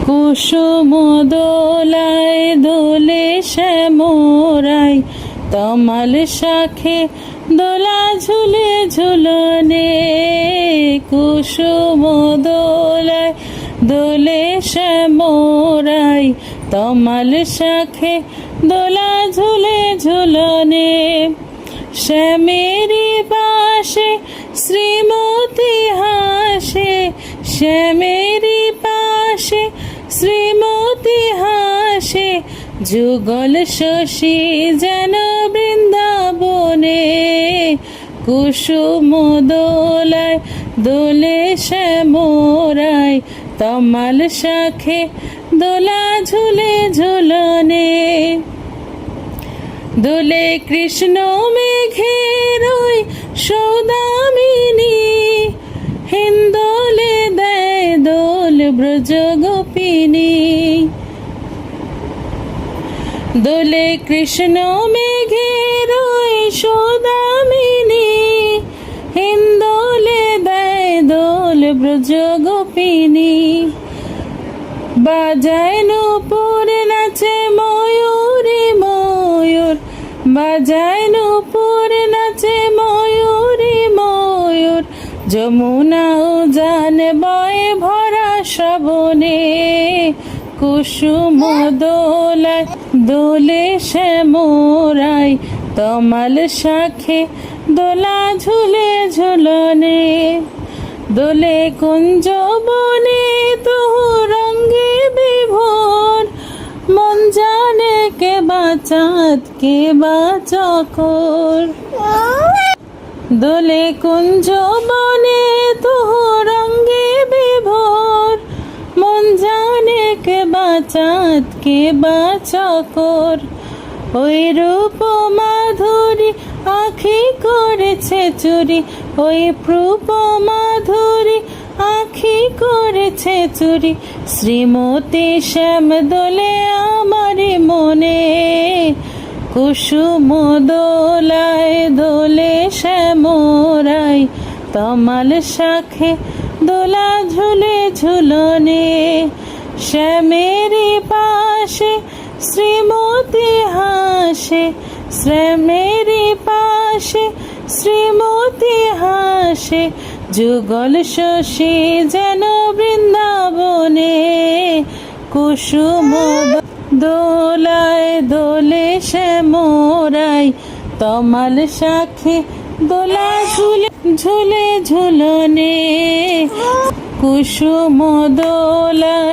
কুসুম দোলায় দোলে শ্যামরাই, তমাল শাখে দোলা ঝুলে ঝুলনে। কুসুম দোলায় দোলে শ্যামরাই, তমাল শাখে দোলা ঝুলে ঝুলনে। শ্যামেরি পাশে শ্রীমতী হাসে, শ্যামেরি পাশে শ্রীমতী হাসে, যুগল শশী যেন বৃন্দাবনে। কুসুম দোলায় দোলে শ্যামরাই, তমাল শাখে দোলা ঝুলে ঝুলনে। দোলে কৃষ্ণ মেঘের ওই সৌদামিনী, হিন্দোলে দেয় দোল ব্রজ গোপিনী। দোলে কৃষ্ণ মেঘের ওই সৌদামিনী, হিন্দোলে দেয় দোল ব্রজ গোপিনী। বাজায় নূপুর নাচে ময়ূরী ময়ূর, বাজায় নূপুর নাচে ময়ূরী ময়ূর, যমুনা উজান বয়ে ভরা শ্রবণে। কুসুম দোলায় দোলে শ্যামরাই, তমাল শাখে দোলা ঝুলে ঝুলনে। দোলে কুঞ্জ বনে তহু রঙ্গে বিভোর, মন জানে কে বাচাত কে বাচকর। দোলে কুঞ্জ বনে তহু রঙ্গে বিভোর, মন জানে কে বাচাত কে বাচকর। ওই রূপ মাধুরী আঁখি করেছে চুরি, ওই রূপ মাধুরী আঁখি করেছে চুরি, শ্রীমতী শ্যাম দোলে আমারি মনে। কুসুম দোলায় দোলে শ্যামরাই, তমাল শাখে দোলা ঝুলে ঝুলনে। শ্যামেরি পাশে শ্রীমতী হাসে, শ্যামেরি পাশে শ্রীমতী হাসে, যুগল শশী যেন বৃন্দাবনে। কুসুম দোলায় দোলে শ্যামরাই, তমাল শাখে দোলা ঝুলে ঝুলে ঝুলনে। কুসুম দোলায়